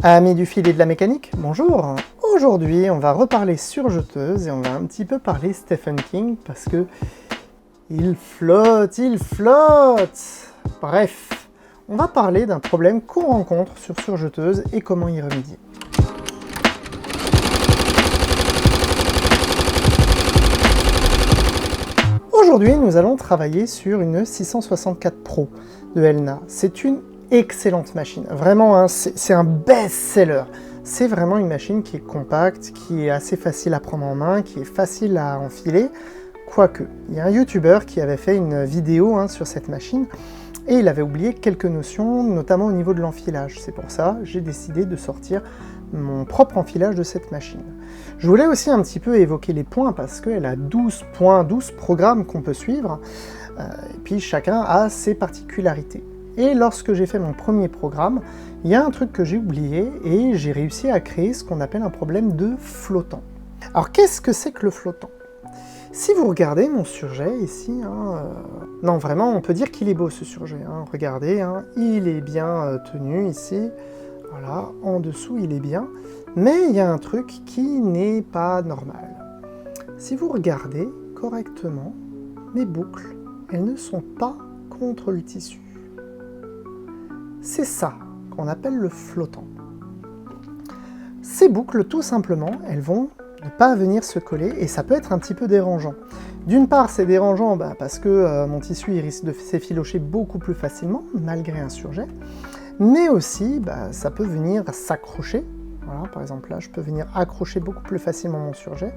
Amis du fil et de la mécanique, bonjour. Aujourd'hui, on va reparler surjeteuse et on va un petit peu parler Stephen King parce que il flotte. Bref, on va parler d'un problème qu'on rencontre sur surjeteuse et comment y remédier. Aujourd'hui, nous allons travailler sur une 664 Pro de Elna. C'est une excellente machine. Vraiment, hein, c'est un best-seller. C'est vraiment une machine qui est compacte, qui est assez facile à prendre en main, qui est facile à enfiler. Quoique, il y a un YouTuber qui avait fait une vidéo sur cette machine et il avait oublié quelques notions, notamment au niveau de l'enfilage. C'est pour ça que j'ai décidé de sortir mon propre enfilage de cette machine. Je voulais aussi un petit peu évoquer les points parce qu'elle a 12 points, 12 programmes qu'on peut suivre, et puis chacun a ses particularités. Et lorsque j'ai fait mon premier programme, il y a un truc que j'ai oublié et j'ai réussi à créer ce qu'on appelle un problème de flottant. Alors qu'est-ce que c'est que le flottant ? Si vous regardez mon surjet ici, non vraiment on peut dire qu'il est beau ce surjet, regardez, il est bien tenu ici, voilà, en dessous il est bien, mais il y a un truc qui n'est pas normal. Si vous regardez correctement, mes boucles, elles ne sont pas contre le tissu. C'est ça qu'on appelle le flottant. Ces boucles, tout simplement, elles vont ne pas venir se coller et ça peut être un petit peu dérangeant. D'une part, c'est dérangeant parce que mon tissu il risque de s'effilocher beaucoup plus facilement, malgré un surjet, mais aussi ça peut venir s'accrocher. Voilà, par exemple là, je peux venir accrocher beaucoup plus facilement mon surjet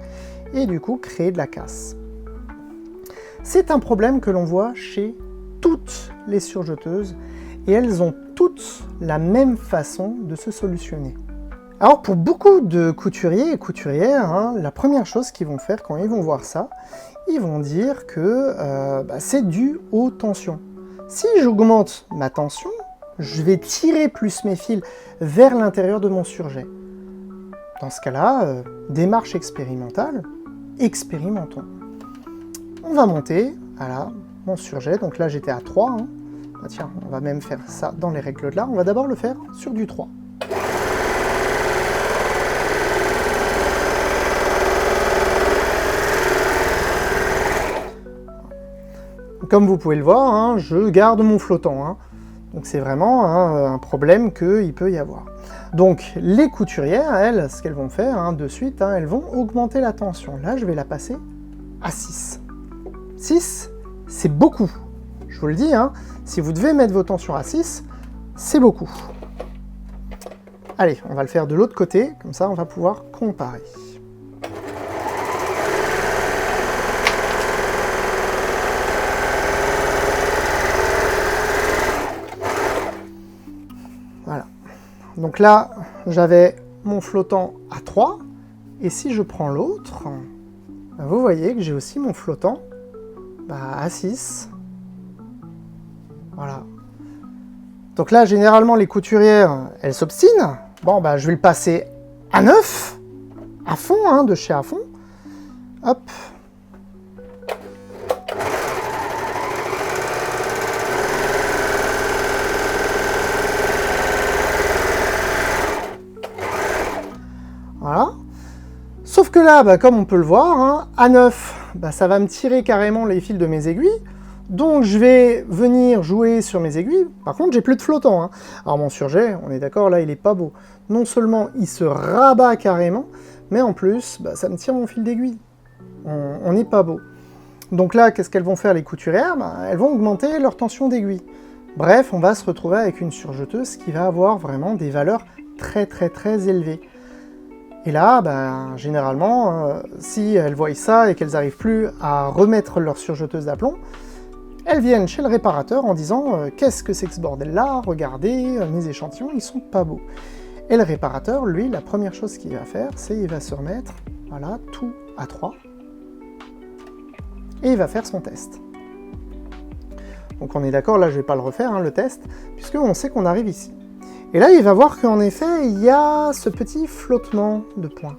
et du coup créer de la casse. C'est un problème que l'on voit chez toutes les surjeteuses et elles ont toutes la même façon de se solutionner. Alors pour beaucoup de couturiers et couturières, la première chose qu'ils vont faire quand ils vont voir ça, ils vont dire que c'est dû aux tensions. Si j'augmente ma tension, je vais tirer plus mes fils vers l'intérieur de mon surjet. Dans ce cas-là, démarche expérimentale, expérimentons. On va monter, voilà, mon surjet, donc là j'étais à 3. Tiens, on va même faire ça dans les règles de l'art, on va d'abord le faire sur du 3. Comme vous pouvez le voir, je garde mon flottant. Donc c'est vraiment un problème qu'il peut y avoir. Donc les couturières, elles, ce qu'elles vont faire de suite, elles vont augmenter la tension. Là, je vais la passer à 6. 6, c'est beaucoup. Je vous le dis, si vous devez mettre vos tensions à 6, c'est beaucoup. Allez, on va le faire de l'autre côté, comme ça on va pouvoir comparer. Voilà. Donc là, j'avais mon flottant à 3, et si je prends l'autre, vous voyez que j'ai aussi mon flottant à 6. Voilà. Donc là, généralement, les couturières, elles s'obstinent. Bon, je vais le passer à 9, à fond, de chez à fond. Hop. Voilà. Sauf que là, comme on peut le voir, à 9, ça va me tirer carrément les fils de mes aiguilles. Donc je vais venir jouer sur mes aiguilles. Par contre, j'ai plus de flottant. Alors mon surjet, on est d'accord, là, il est pas beau. Non seulement il se rabat carrément, mais en plus, ça me tire mon fil d'aiguille. On n'est pas beau. Donc là, qu'est-ce qu'elles vont faire les couturières ? Elles vont augmenter leur tension d'aiguille. Bref, on va se retrouver avec une surjeteuse qui va avoir vraiment des valeurs très élevées. Et là, généralement, si elles voient ça et qu'elles n'arrivent plus à remettre leur surjeteuse d'aplomb, elles viennent chez le réparateur en disant « Qu'est-ce que c'est que ce bordel-là ? Regardez, mes échantillons, ils sont pas beaux. » Et le réparateur, lui, la première chose qu'il va faire, c'est qu'il va se remettre, voilà, tout à 3. Et il va faire son test. Donc on est d'accord, là je vais pas le refaire, le test, puisqu'on sait qu'on arrive ici. Et là, il va voir qu'en effet, il y a ce petit flottement de points.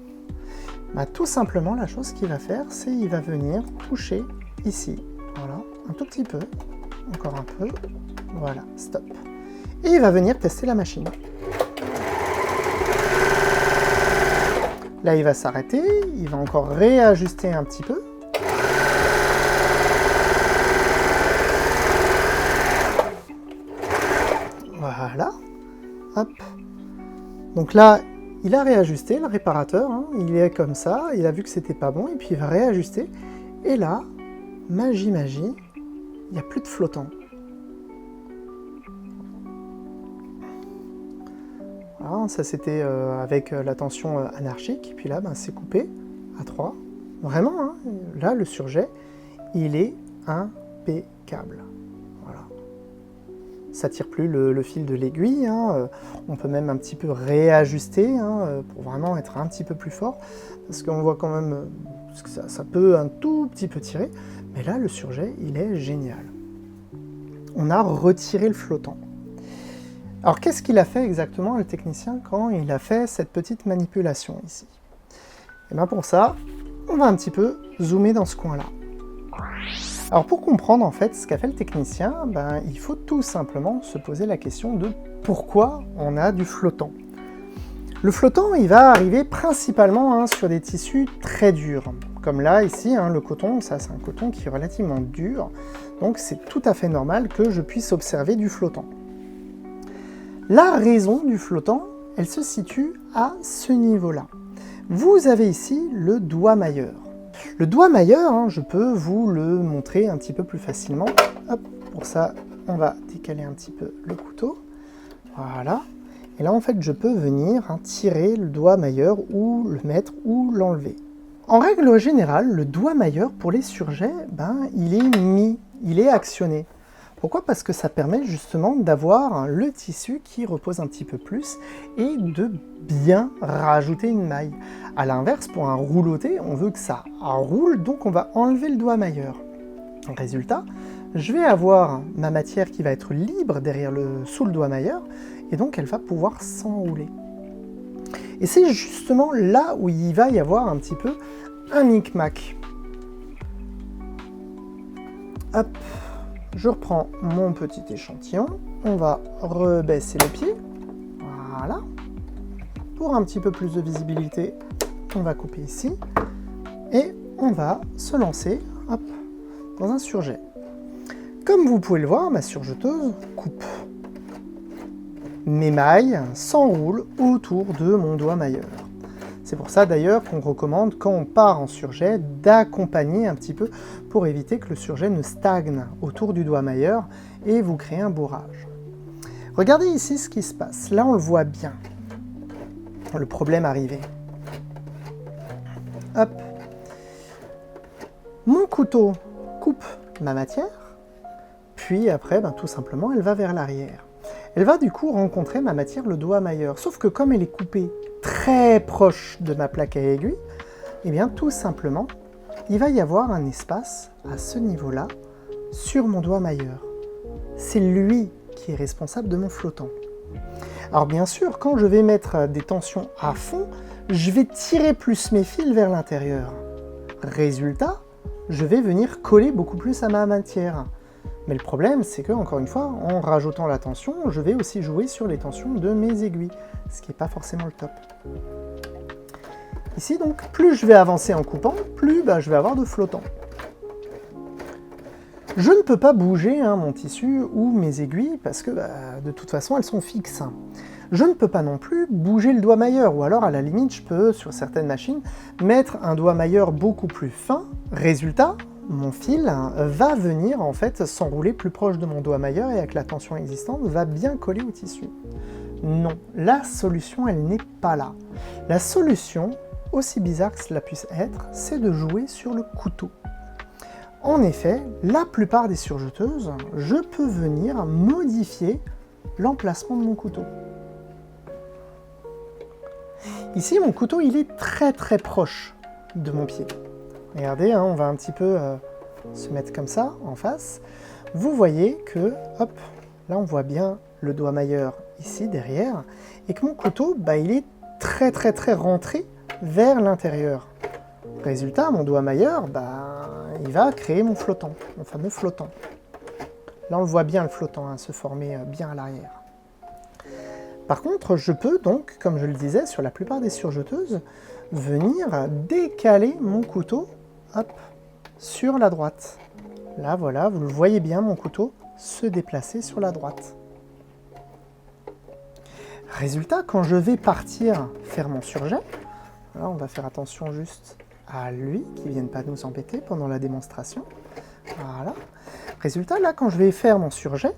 Tout simplement, la chose qu'il va faire, c'est qu'il va venir toucher ici. Voilà, un tout petit peu, encore un peu, voilà, stop. Et il va venir tester la machine. Là, il va s'arrêter, il va encore réajuster un petit peu. Voilà. Hop. Donc là, il a réajusté, le réparateur, hein, il est comme ça, il a vu que c'était pas bon, et puis il va réajuster. Et là, magie, il n'y a plus de flottant. Voilà, ça c'était avec la tension anarchique, et puis là, ben, c'est coupé à 3. Vraiment, hein, là, le surjet, il est impeccable. Voilà. Ça tire plus le fil de l'aiguille, hein, on peut même un petit peu réajuster hein, pour vraiment être un petit peu plus fort, parce qu'on voit quand même que ça peut un tout petit peu tirer, mais là, le surjet, il est génial. On a retiré le flottant. Alors, qu'est-ce qu'il a fait exactement, le technicien, quand il a fait cette petite manipulation ici? Et bien pour ça, on va un petit peu zoomer dans ce coin-là. Alors, pour comprendre en fait ce qu'a fait le technicien, ben, il faut tout simplement se poser la question de pourquoi on a du flottant. Le flottant, il va arriver principalement hein, sur des tissus très durs. Comme là, ici, hein, le coton, ça c'est un coton qui est relativement dur, donc c'est tout à fait normal que je puisse observer du flottant. La raison du flottant, elle se situe à ce niveau-là. Vous avez ici le doigt mailleur. Le doigt mailleur, hein, je peux vous le montrer un petit peu plus facilement. Hop, pour ça, on va décaler un petit peu le couteau. Voilà. Et là, en fait, je peux venir hein, tirer le doigt mailleur ou le mettre ou l'enlever. En règle générale, le doigt mailleur pour les surjets, ben, il est mis, il est actionné. Pourquoi? Parce que ça permet justement d'avoir le tissu qui repose un petit peu plus et de bien rajouter une maille. A l'inverse, pour un rouloté, on veut que ça roule, donc on va enlever le doigt mailleur. Résultat, je vais avoir ma matière qui va être libre derrière sous le doigt mailleur, et donc elle va pouvoir s'enrouler. Et c'est justement là où il va y avoir un petit peu un micmac. Hop. Je reprends mon petit échantillon, on va rebaisser les pieds, voilà. Pour un petit peu plus de visibilité, on va couper ici, et on va se lancer hop, dans un surjet. Comme vous pouvez le voir, ma surjeteuse coupe. Mes mailles s'enroulent autour de mon doigt mailleur. C'est pour ça d'ailleurs qu'on recommande, quand on part en surjet, d'accompagner un petit peu pour éviter que le surjet ne stagne autour du doigt mailleur et vous créer un bourrage. Regardez ici ce qui se passe. Là, on le voit bien. Le problème arrivé. Hop. Mon couteau coupe ma matière, puis après, ben, tout simplement, elle va vers l'arrière. Elle va du coup rencontrer ma matière, le doigt mailleur. Sauf que comme elle est coupée très proche de ma plaque à aiguille, et bien tout simplement, il va y avoir un espace à ce niveau-là sur mon doigt mailleur. C'est lui qui est responsable de mon flottant. Alors bien sûr, quand je vais mettre des tensions à fond, je vais tirer plus mes fils vers l'intérieur. Résultat, je vais venir coller beaucoup plus à ma matière. Mais le problème, c'est que, encore une fois, en rajoutant la tension, je vais aussi jouer sur les tensions de mes aiguilles, ce qui n'est pas forcément le top. Ici, donc, plus je vais avancer en coupant, plus je vais avoir de flottant. Je ne peux pas bouger mon tissu ou mes aiguilles, parce que de toute façon, elles sont fixes. Je ne peux pas non plus bouger le doigt mailleur, ou alors à la limite, je peux, sur certaines machines, mettre un doigt mailleur beaucoup plus fin. Résultat, mon fil va venir en fait s'enrouler plus proche de mon doigt mailleur et avec la tension existante va bien coller au tissu. Non, la solution elle n'est pas là. La solution, aussi bizarre que cela puisse être, c'est de jouer sur le couteau. En effet, la plupart des surjeteuses, je peux venir modifier l'emplacement de mon couteau. Ici, mon couteau il est très très proche de mon pied. Regardez, on va un petit peu se mettre comme ça, en face. Vous voyez que, hop, là on voit bien le doigt mailleur ici, derrière, et que mon couteau, il est très très très rentré vers l'intérieur. Résultat, mon doigt mailleur, il va créer mon flottant, mon fameux flottant. Là on le voit bien le flottant se former bien à l'arrière. Par contre, je peux donc, comme je le disais, sur la plupart des surjeteuses, venir décaler mon couteau, hop, sur la droite. Là, voilà, vous le voyez bien, mon couteau se déplacer sur la droite. Résultat, quand je vais partir faire mon surjet, là, on va faire attention juste à lui, qui ne vienne pas nous embêter pendant la démonstration. Voilà. Résultat, là, quand je vais faire mon surjet,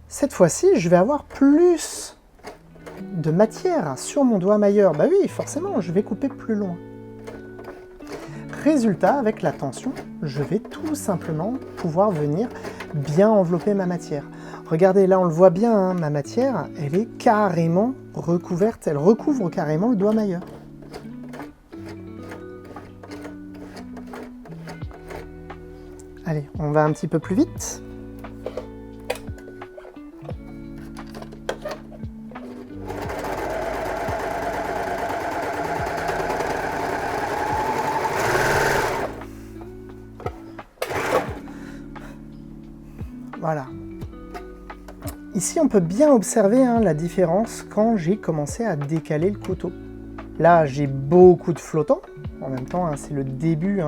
cette fois-ci, je vais avoir plus de matière sur mon doigt mailleur. Bah oui, forcément, je vais couper plus loin. Résultat, avec la tension, je vais tout simplement pouvoir venir bien envelopper ma matière. Regardez, là on le voit bien, hein, ma matière, elle est carrément recouverte, elle recouvre carrément le doigt mailleur. Allez, on va un petit peu plus vite. Voilà. Ici, on peut bien observer la différence quand j'ai commencé à décaler le couteau. Là, j'ai beaucoup de flottants. En même temps, c'est le début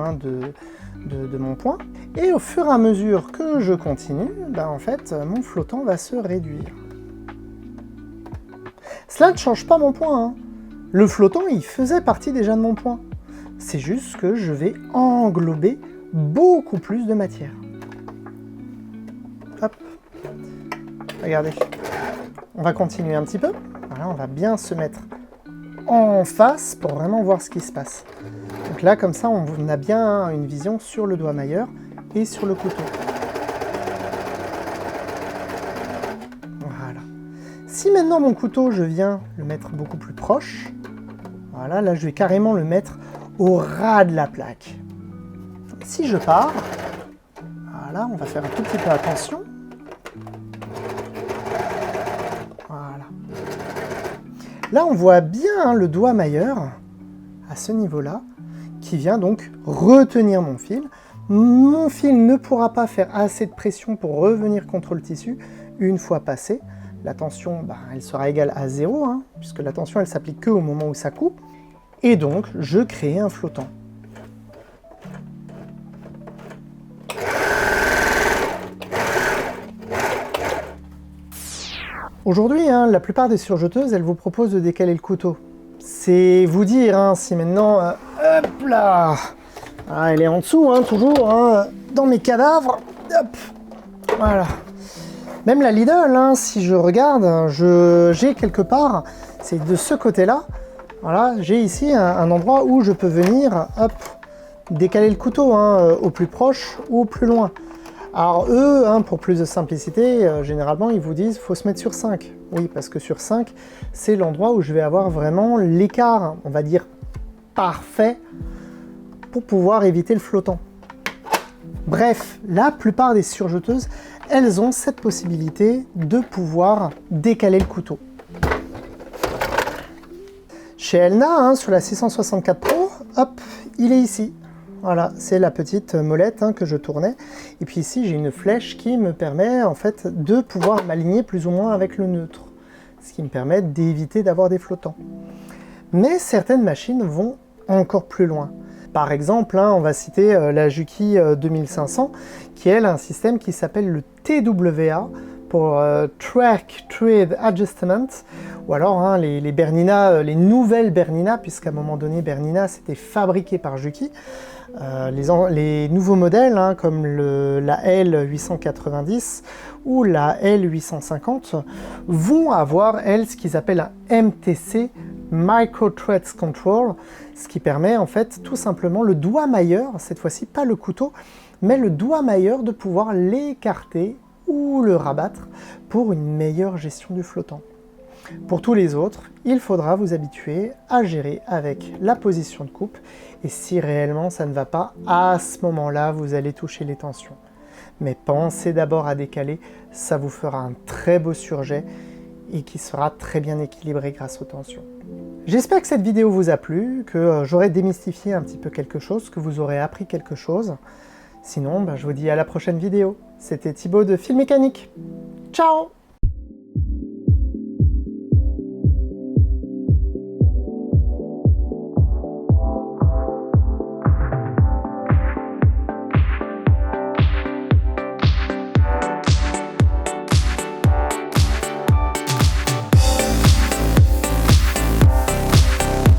de mon point. Et au fur et à mesure que je continue, en fait, mon flottant va se réduire. Cela ne change pas mon point. Hein. Le flottant, il faisait partie déjà de mon point. C'est juste que je vais englober beaucoup plus de matière. Hop. Regardez. On va continuer un petit peu. Voilà, on va bien se mettre en face pour vraiment voir ce qui se passe. Donc là, comme ça, on a bien une vision sur le doigt mailleur et sur le couteau. Voilà. Si maintenant mon couteau, je viens le mettre beaucoup plus proche, voilà, là je vais carrément le mettre au ras de la plaque. Si je pars, voilà, on va faire un tout petit peu attention. Voilà. Là, on voit bien le doigt mailleur à ce niveau-là, qui vient donc retenir mon fil. Mon fil ne pourra pas faire assez de pression pour revenir contre le tissu une fois passé. La tension, elle sera égale à 0, puisque la tension, elle s'applique que au moment où ça coupe. Et donc, je crée un flottant. Aujourd'hui, la plupart des surjeteuses, elles vous proposent de décaler le couteau. C'est vous dire si maintenant, hop là, elle est en dessous, toujours, dans mes cadavres, hop, voilà. Même la Lidl, si je regarde, j'ai quelque part, c'est de ce côté-là, voilà, j'ai ici un endroit où je peux venir, hop, décaler le couteau, au plus proche ou au plus loin. Alors eux, pour plus de simplicité, généralement ils vous disent faut se mettre sur 5. Oui, parce que sur 5, c'est l'endroit où je vais avoir vraiment l'écart, on va dire, parfait pour pouvoir éviter le flottant. Bref, la plupart des surjeteuses, elles ont cette possibilité de pouvoir décaler le couteau. Chez Elna, sur la 664 Pro, hop, il est ici. Voilà, c'est la petite molette que je tournais. Et puis ici, j'ai une flèche qui me permet en fait de pouvoir m'aligner plus ou moins avec le neutre. Ce qui me permet d'éviter d'avoir des flottants. Mais certaines machines vont encore plus loin. Par exemple, on va citer la Juki 2500, qui elle a un système qui s'appelle le TWA, pour Track Thread Adjustment, ou alors les Bernina, les nouvelles Bernina, puisqu'à un moment donné Bernina c'était fabriqué par Juki. Les nouveaux modèles comme la L890 ou la L850 vont avoir, elles, ce qu'ils appellent un MTC, Micro Threads Control, ce qui permet en fait tout simplement le doigt mailleur, cette fois-ci pas le couteau, mais le doigt mailleur de pouvoir l'écarter ou le rabattre pour une meilleure gestion du flottant. Pour tous les autres, il faudra vous habituer à gérer avec la position de coupe et si réellement ça ne va pas, à ce moment-là, vous allez toucher les tensions. Mais pensez d'abord à décaler, ça vous fera un très beau surjet et qui sera très bien équilibré grâce aux tensions. J'espère que cette vidéo vous a plu, que j'aurai démystifié un petit peu quelque chose, que vous aurez appris quelque chose. Sinon, je vous dis à la prochaine vidéo. C'était Thibaut de Fil Mécanique. Ciao!